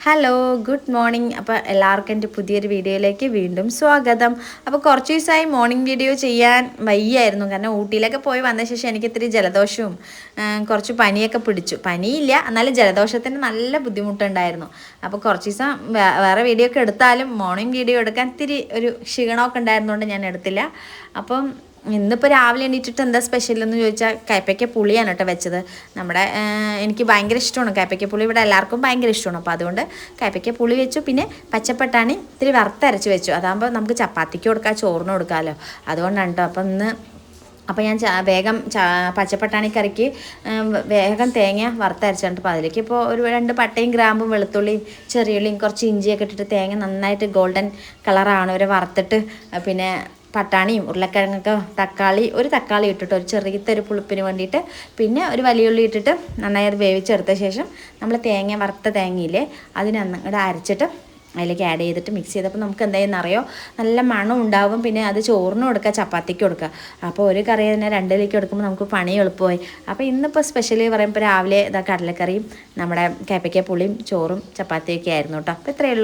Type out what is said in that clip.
Hello good morning. അപ്പോൾ എല്ലാവർക്കും എൻ്റെ പുതിയൊരു വീഡിയോയിലേക്ക് വീണ്ടും സ്വാഗതം. അപ്പോൾ കുറച്ച് ദിവസമായി മോർണിംഗ് വീഡിയോ ചെയ്യാൻ വയ്യായിരുന്നു. കാരണം ഊട്ടിയിലൊക്കെ പോയി വന്ന ശേഷം എനിക്ക് ഇത്തിരി ജലദോഷവും കുറച്ച് പനിയൊക്കെ പിടിച്ചു. പനിയില്ല, എന്നാലും ജലദോഷത്തിന് നല്ല ബുദ്ധിമുട്ടുണ്ടായിരുന്നു. അപ്പോൾ കുറച്ച് ദിവസം വേറെ വീഡിയോ ഒക്കെ എടുത്താലും മോർണിംഗ് വീഡിയോ എടുക്കാൻ ഇത്തിരി ഒരു ക്ഷീണമൊക്കെ ഉണ്ടായിരുന്നുകൊണ്ട് ഞാൻ എടുത്തില്ല. അപ്പം ഇന്നിപ്പോൾ രാവിലെ എണീറ്റിട്ട് എന്താ സ്പെഷ്യൽ എന്ന് ചോദിച്ചാൽ കയ്പ്പയ്ക്ക പുളിയാണ് കേട്ടോ വെച്ചത്. എനിക്ക് ഭയങ്കര ഇഷ്ടമാണ് കയ്പ്പയ്ക്ക പുളി, ഇവിടെ എല്ലാവർക്കും ഭയങ്കര ഇഷ്ടമാണ്. അപ്പോൾ അതുകൊണ്ട് കയ്പ്പയ്ക്ക പുളി വെച്ചു. പിന്നെ പച്ചപ്പട്ടാണി ഇത്തിരി വറുത്തരച്ച് വെച്ചു. അതാകുമ്പോൾ നമുക്ക് ചപ്പാത്തിക്ക് കൊടുക്കാം, ചോറിന് കൊടുക്കാമല്ലോ. അതുകൊണ്ടാണ് കേട്ടോ. അപ്പോൾ ഞാൻ വേഗം പച്ചപ്പട്ടാണി കറിക്ക് വേഗം തേങ്ങ വറുത്തരച്ചിട്ടുണ്ട്. അപ്പോൾ അതിലേക്ക് ഇപ്പോൾ ഒരു 2 പട്ടയും ഗ്രാമ്പും വെളുത്തുള്ളിയും ചെറിയുള്ളിയും കുറച്ച് ഇഞ്ചിയൊക്കെ ഇട്ടിട്ട് തേങ്ങ നന്നായിട്ട് ഗോൾഡൻ കളറാണ് വരെ വറുത്തിട്ട്, പിന്നെ പട്ടാണിയും ഉരുളക്കിഴങ്ങൊക്കെ ഒരു തക്കാളി ഇട്ടിട്ട് ഒരു ചെറിയൊരു പുളിപ്പിന് വേണ്ടിയിട്ട്, പിന്നെ ഒരു വലിയ ഉള്ളി ഇട്ടിട്ട് നന്നായി അത് വേവിച്ചെടുത്ത ശേഷം നമ്മൾ വറുത്ത തേങ്ങയില്ലേ അതിനങ്ങോട്ട് അരച്ചിട്ട് അതിലേക്ക് ആഡ് ചെയ്തിട്ട് മിക്സ് ചെയ്തപ്പോൾ നമുക്ക് എന്തായെന്ന് അറിയോ, നല്ല മണം ഉണ്ടാകും. പിന്നെ അത് ചോറിന് കൊടുക്കുക, ചപ്പാത്തിക്ക് കൊടുക്കുക. അപ്പോൾ ഒരു കറി തന്നെ 2 കൊടുക്കുമ്പോൾ നമുക്ക് പണി എളുപ്പമായി. അപ്പോൾ ഇന്നിപ്പോൾ സ്പെഷ്യലി പറയുമ്പോൾ രാവിലെ കടലക്കറിയും നമ്മുടെ കയ്പ്പയ്ക്ക പുളിയും ചോറും ചപ്പാത്തിയൊക്കെ ആയിരുന്നു കേട്ടോ. അപ്പോൾ ഇത്രയേ ഉള്ളൂ.